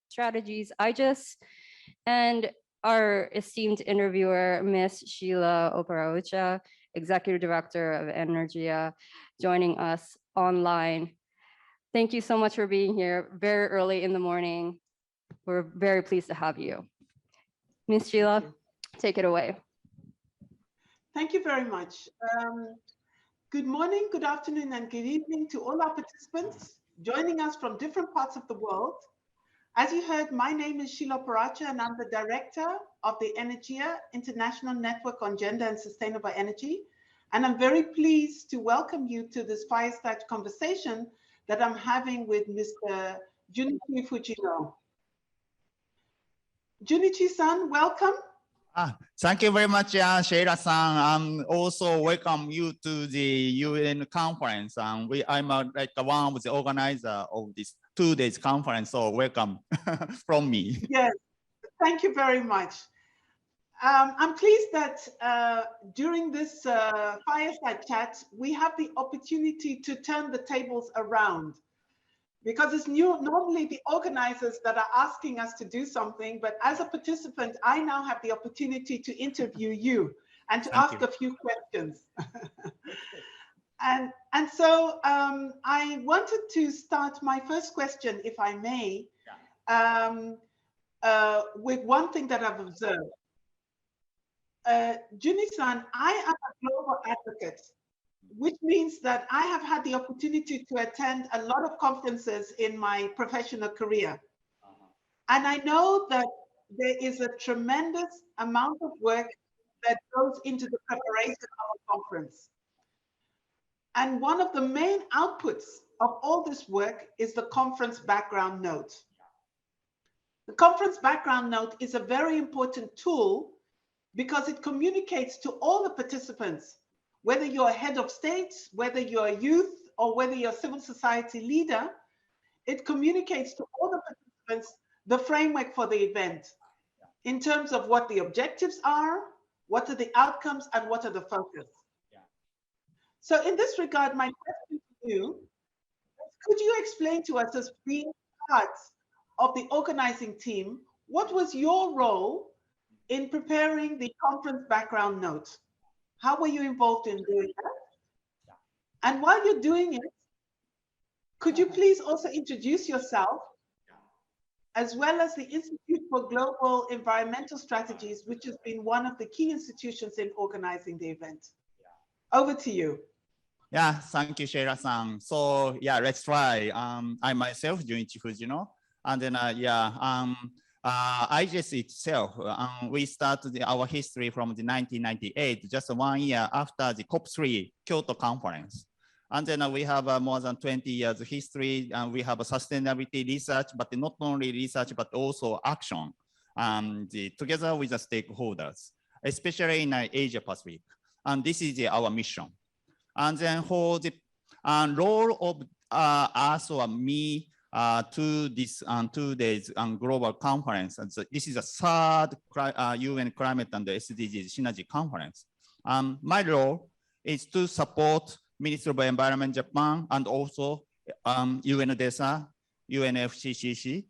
strategies. And our esteemed interviewer, Miss Sheila Oparaocha, Executive Director of Energia, joining us online. Thank you so much for being here very early in the morning. We're very pleased to have you. Miss Sheila, take it away. Thank you very much. Good morning, good afternoon, and good evening to all our participants joining us from different parts of the world. As you heard, my name is Sheila Oparaocha, and I'm the Director of the Energia International Network on Gender and Sustainable Energy. And I'm very pleased to welcome you to this fireside conversation that I'm having with Mr. Junichi Fujino. Junichi-san, welcome. Thank you very much, Sheila-san. Also welcome you to the UN conference. I'm like one of the organizer of this 2 days conference, so welcome from me. Yes, thank you very much. I'm pleased that during this fireside chat, we have the opportunity to turn the tables around, because it's normally the organizers that are asking us to do something, but as a participant, I now have the opportunity to interview you and to ask a few questions. And so I wanted to start my first question, if I may, with one thing that I've observed. Juni-san, I am a global advocate, which means that I have had the opportunity to attend a lot of conferences in my professional career. And I know that there is a tremendous amount of work that goes into the preparation of a conference. And one of the main outputs of all this work is the conference background note. The conference background note is a very important tool because it communicates to all the participants, whether you're a head of state, whether you're a youth, or whether you're a civil society leader, it communicates to all the participants the framework for the event in terms of what the objectives are, what are the outcomes, and what are the focus. So in this regard, my question to you, could you explain to us, as being part of the organizing team, what was your role in preparing the conference background note? How were you involved in doing that? And while you're doing it, could you please also introduce yourself, as well as the Institute for Global Environmental Strategies, which has been one of the key institutions in organizing the event? Over to you. Yeah, thank you, Sheila-san. So yeah, let's try. I myself, Junichi Fujino, and then IGES itself, we started our history from the 1998, just 1 year after the COP3 Kyoto conference. And then we have more than 20 years history, and we have a sustainability research, but not only research, but also action, together with the stakeholders, especially in Asia Pacific. And this is our mission. And then for the role of us or me, to this 2 days global conference. And so this is a third UN Climate and SDGs Synergy Conference. My role is to support Ministry of Environment Japan and also UNDESA, UNFCCC,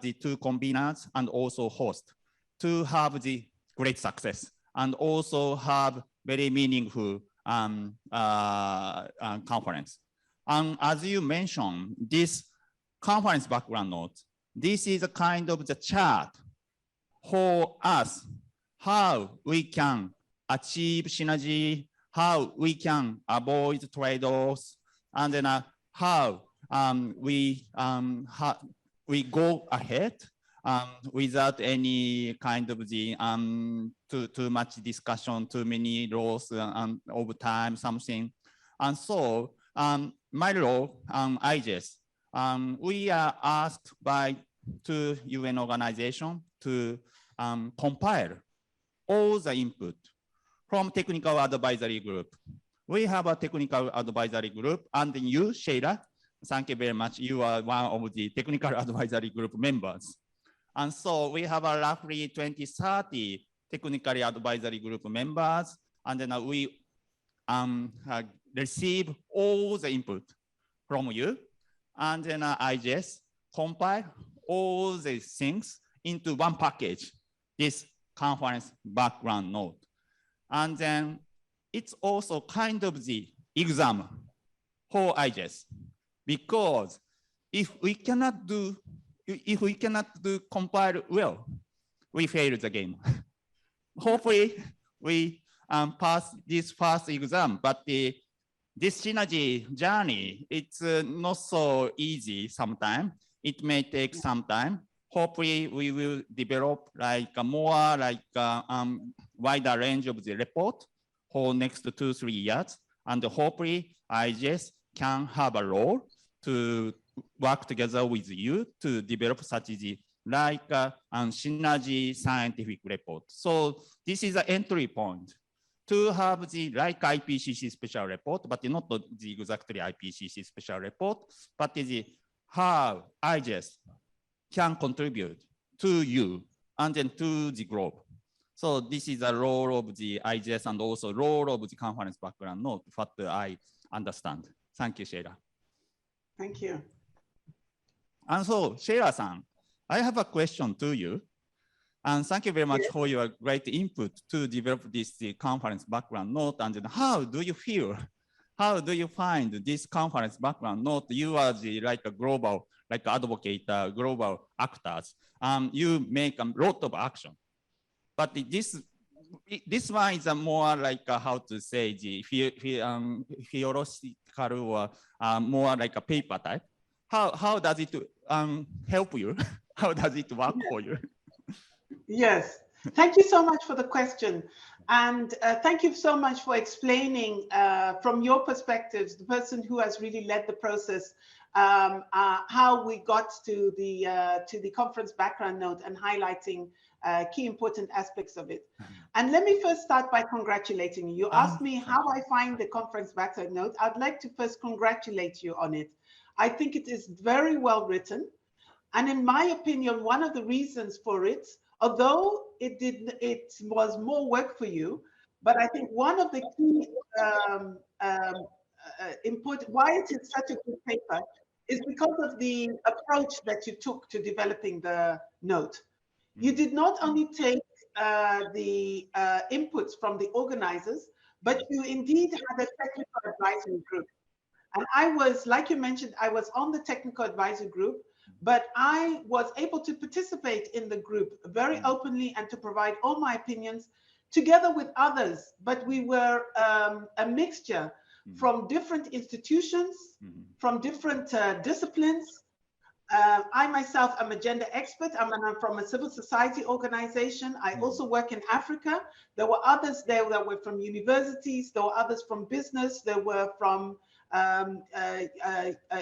the two conveners and also host, to have the great success and also have very meaningful conference. As you mentioned, this conference background note, this is a kind of the chart for us, how we can achieve synergy, how we can avoid trade-offs, and then how we go ahead without any kind of the too much discussion, too many laws over time, something. And so my role, IGES, we are asked by two UN organizations to compile all the input from technical advisory group. We have a technical advisory group, and you, Sheila, thank you very much. You are one of the technical advisory group members. And so we have a roughly 20-30 technical advisory group members, and then we receive all the input from you. And then I just compile all these things into one package, this conference background note. And then it's also kind of the exam for IGES, because if we cannot do compile well, we fail the game. Hopefully, we pass this first exam, but this synergy journey, it's not so easy sometimes. It may take some time. Hopefully, we will develop like a more like wider range of the report for next 2-3 years. And hopefully, IGES can have a role to work together with you to develop such the like synergy scientific report. So this is an entry point to have the like IPCC special report, but not the exactly IPCC special report, but the how IGES can contribute to you and then to the globe. So this is the role of the IGES and also role of the conference background note, what I understand. Thank you, Sheila. Thank you. And so, Sheila-san, I have a question to you. And thank you very much for your great input to develop this conference background note. And then how do you feel? How do you find this conference background note? You are the like a global, like advocate, global actors. You make a lot of action. But this one is a more like how to say the theoretical or more like a paper type. How does it help you? How does it work for you? Yes, thank you so much for the question. And thank you so much for explaining from your perspectives, the person who has really led the process, how we got to the conference background note and highlighting key important aspects of it. And let me first start by congratulating you. You asked me how I find the conference background note. I'd like to first congratulate you on it. I think it is very well written. And in my opinion, one of the reasons for it, although it was more work for you, but I think one of the key important, why it is such a good paper is because of the approach that you took to developing the note. You did not only take the inputs from the organizers, but you indeed had a technical advisory group. And I was, like you mentioned, I was on the technical advisory group, but I was able to participate in the group very openly and to provide all my opinions together with others. But we were a mixture from different institutions, from different disciplines. I myself am a gender expert. I'm from a civil society organization. I also work in Africa. There were others there that were from universities. There were others from business. There were from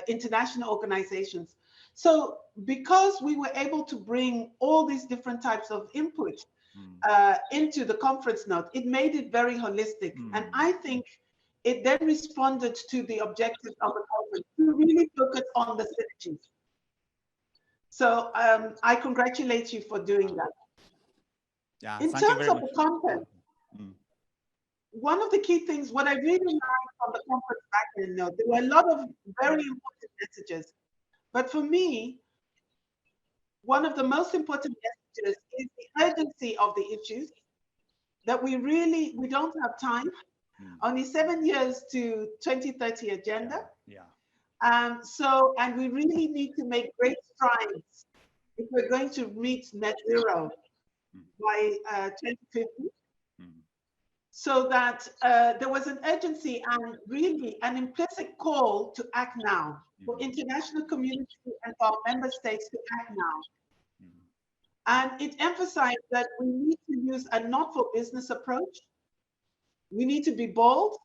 international organizations. So because we were able to bring all these different types of input into the conference note, it made it very holistic. And I think it then responded to the objectives of the conference to really focus on the synergies. So I congratulate you for doing that. Yeah, in terms of the content, one of the key things, what I really liked from the conference background note, there were a lot of very important messages. But for me, one of the most important messages is the urgency of the issues, that we don't have time, only 7 years to 2030 agenda. And we really need to make great strides if we're going to reach net zero by 2050. So that there was an urgency and really an implicit call to act now for international community and for our member states to act now. And it emphasized that we need to use a not for business approach. We need to be bold.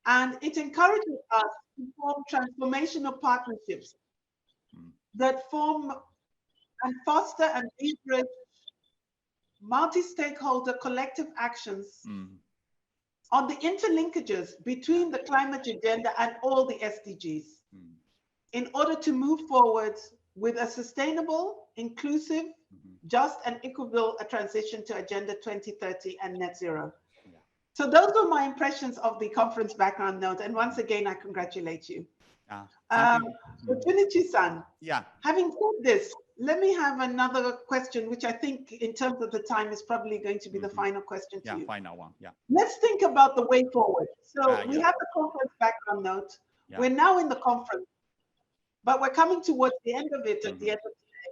And it encourages us to form transformational partnerships that form and foster and leverage multi-stakeholder collective actions on the interlinkages between the climate agenda and all the SDGs in order to move forward with a sustainable, inclusive, just and equitable transition to Agenda 2030 and net zero. So those were my impressions of the conference background note. And once again, I congratulate you. Yeah. Thank you. So Junichi-san, Yeah. having said this, let me have another question, which I think in terms of the time is probably going to be the final question to Yeah, you. final one. Yeah. Let's think about the way forward. So we Yeah. have the conference background note. Yeah. We're now in the conference, but we're coming towards the end of it at the end of today.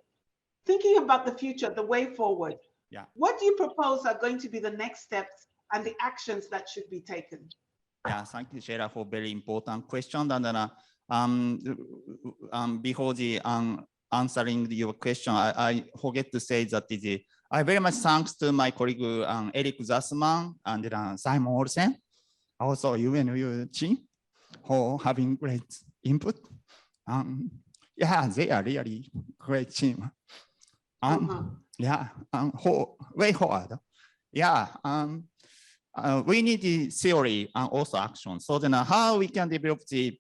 Thinking about the future, the way forward. Yeah. What do you propose are going to be the next steps and the actions that should be taken? Yeah, thank you, Sheila, for very important question. And before the answering your question, I forget to say that I very much thanks to my colleague Eric Zassman and Simon Olsen, also UNU team, for having great input. Yeah, they are really great team. Yeah, way forward. Yeah, we need the theory and also action. So then how we can develop the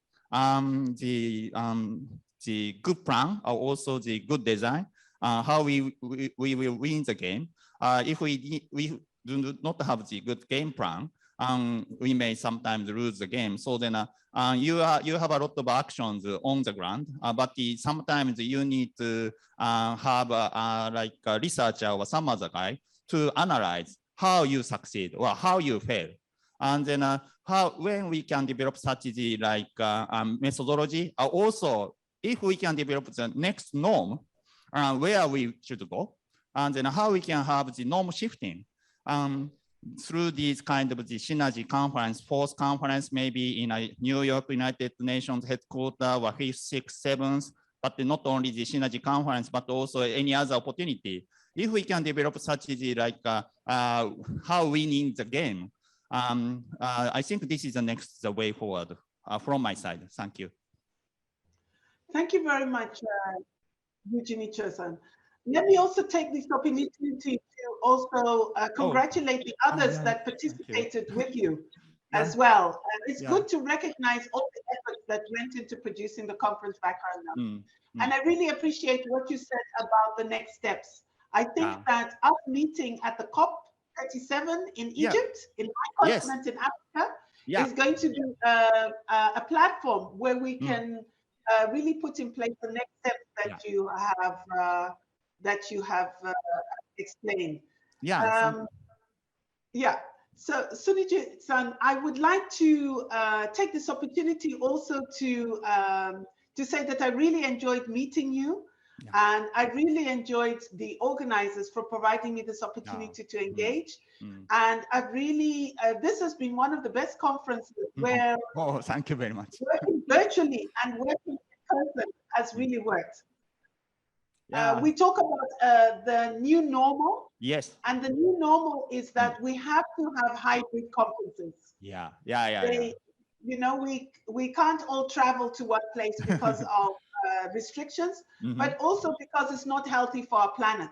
good plan or also the good design, how we will win the game. If we do not have the good game plan, we may sometimes lose the game. So then you have a lot of actions on the ground, but sometimes you need to have like a researcher or some other guy to analyze how you succeed or how you fail. And then when we can develop such the methodology, also if we can develop the next norm, where we should go, and then how we can have the norm shifting through these kind of the synergy conference, fourth conference, maybe in New York, United Nations headquarters, or fifth, sixth, seventh, but not only the synergy conference, but also any other opportunity. If we can develop such the how winning the game, I think this is the next way forward from my side. Thank you. Thank you very much, Eugenie Chosan. Let me also take this opportunity to also congratulate the others that participated with you as well. It's good to recognize all the efforts that went into producing the conference background note. And I really appreciate what you said about the next steps. I think that us meeting at the COP37 in Egypt, in my continent in Africa, is going to be a platform where we can really put in place the next steps that you have explained. So Suniji-san, I would like to take this opportunity also to say that I really enjoyed meeting you. And I really enjoyed the organizers for providing me this opportunity to engage. And I've really, this has been one of the best conferences where thank you very much. Working virtually and working in person has really worked. We talk about the new normal. Yes. And the new normal is that we have to have hybrid conferences. You know, we can't all travel to one place because of restrictions, but also because it's not healthy for our planet.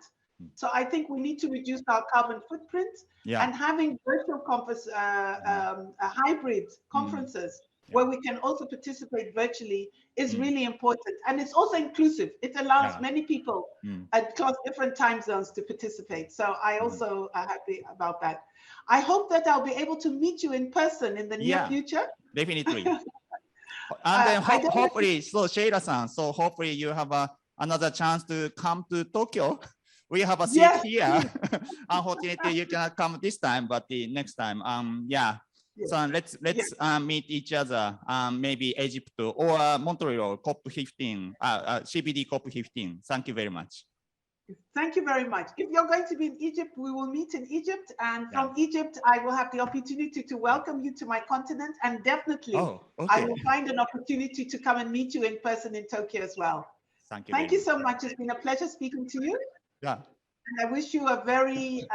So I think we need to reduce our carbon footprint, and having virtual conference, hybrid conferences where we can also participate virtually is really important. And it's also inclusive. It allows many people across different time zones to participate. So I also are happy about that. I hope that I'll be able to meet you in person in the near future. Definitely. And then hopefully, so Sheila-san, so hopefully you have another chance to come to Tokyo. We have a seat here. Unfortunately, you cannot come this time, but the next time, So let's meet each other, maybe Egypt or Montreal COP15, CBD COP15. Thank you very much. Thank you very much. If you're going to be in Egypt, we will meet in Egypt. And from Egypt, I will have the opportunity to welcome you to my continent. And definitely, I will find an opportunity to come and meet you in person in Tokyo as well. Thank you so much. It's been a pleasure speaking to you. And I wish you a very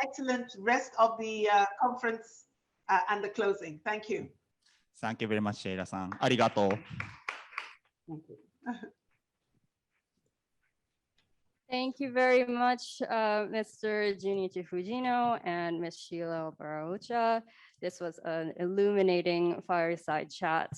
excellent rest of the conference and the closing. Thank you. Thank you very much, Sheila-san. Arigato. Thank you. Thank you very much, Mr. Junichi Fujino and Ms. Sheila Baraucha. This was an illuminating fireside chat.